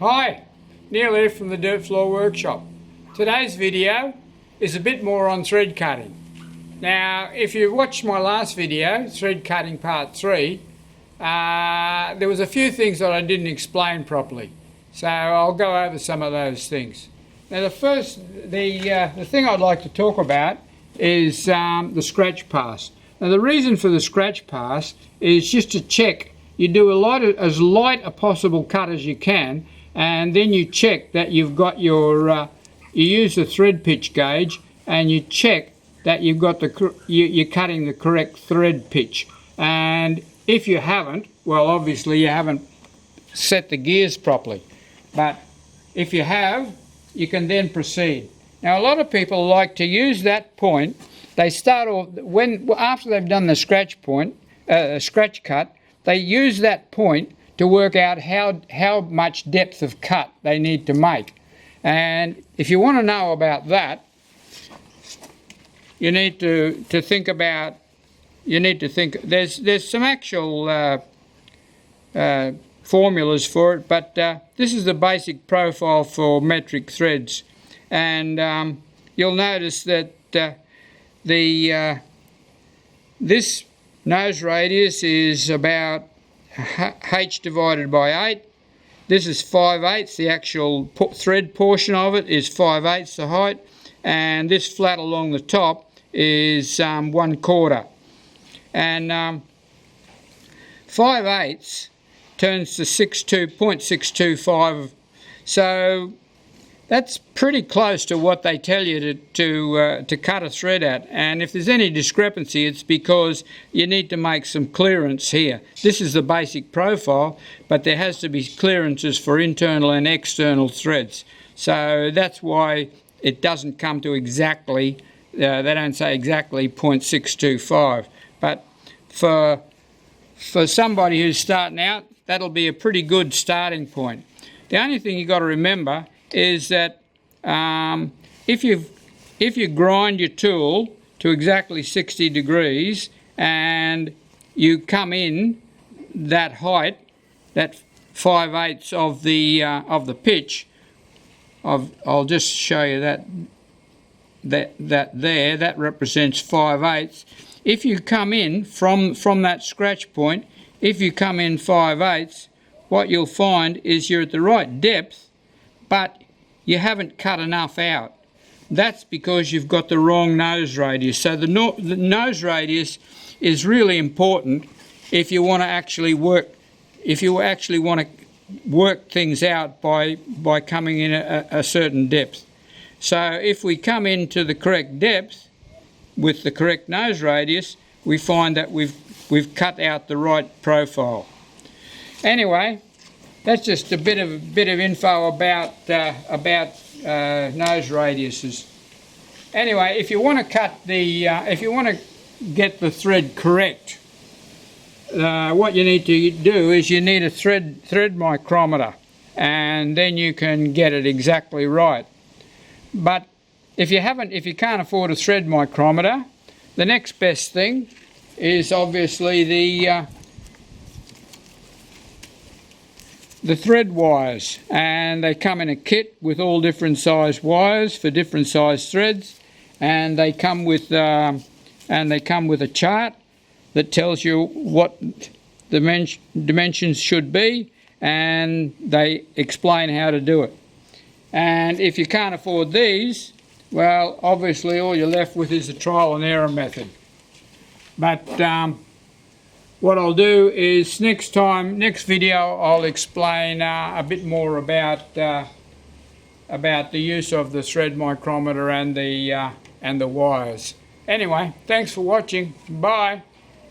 Hi, Neil here from the Dirt Floor Workshop. Today's video is a bit more on thread cutting. Now, if you watched my last video, thread cutting part 3, there was a few things that I didn't explain properly. So I'll go over some of those things. Now the thing I'd like to talk about is the scratch pass. Now the reason for the scratch pass is just to check. You do as light a possible cut as you can, and then you check that you've got your, you use the thread pitch gauge and you check that you've got you're cutting the correct thread pitch. And if you haven't, well obviously you haven't set the gears properly. But if you have, you can then proceed. Now a lot of people like to use that point. They start off, after they've done the scratch cut, they use that point to work out how much depth of cut they need to make. And if you want to know about that, you need to think about, there's some actual formulas for it, but this is the basic profile for metric threads. And you'll notice that this nose radius is about h divided by 8. This is 5/8. The actual thread portion of it is 5/8 the height, and this flat along the top is 1/4. And 5/8 turns to 0.625. So that's pretty close to what they tell you to cut a thread at. And if there's any discrepancy, it's because you need to make some clearance here. This is the basic profile, but there has to be clearances for internal and external threads. So that's why it doesn't come to exactly, they don't say exactly 0.625. But for somebody who's starting out, that'll be a pretty good starting point. The only thing you've got to remember is that if you grind your tool to exactly 60 degrees and you come in that height, that 5/8 of the pitch, I'll just show you that represents 5/8. If you come in from that scratch point, if you come in 5/8, what you'll find is you're at the right depth, but you haven't cut enough out. That's because you've got the wrong nose radius. So the nose radius is really important if you want to actually work things out by coming in a certain depth. So if we come into the correct depth with the correct nose radius, we find that we've cut out the right profile. Anyway, that's just a bit of info about nose radiuses. Anyway, if you want to cut if you want to get the thread correct, what you need to do is you need a thread micrometer, and then you can get it exactly right. But if you can't afford a thread micrometer, the next best thing is obviously the thread wires, and they come in a kit with all different size wires for different size threads, and they come with a chart that tells you what dimensions should be, and they explain how to do it. And if you can't afford these, well obviously all you're left with is the trial and error method. But what I'll do is next video I'll explain a bit more about the use of the thread micrometer and the wires. Anyway, thanks for watching. Bye.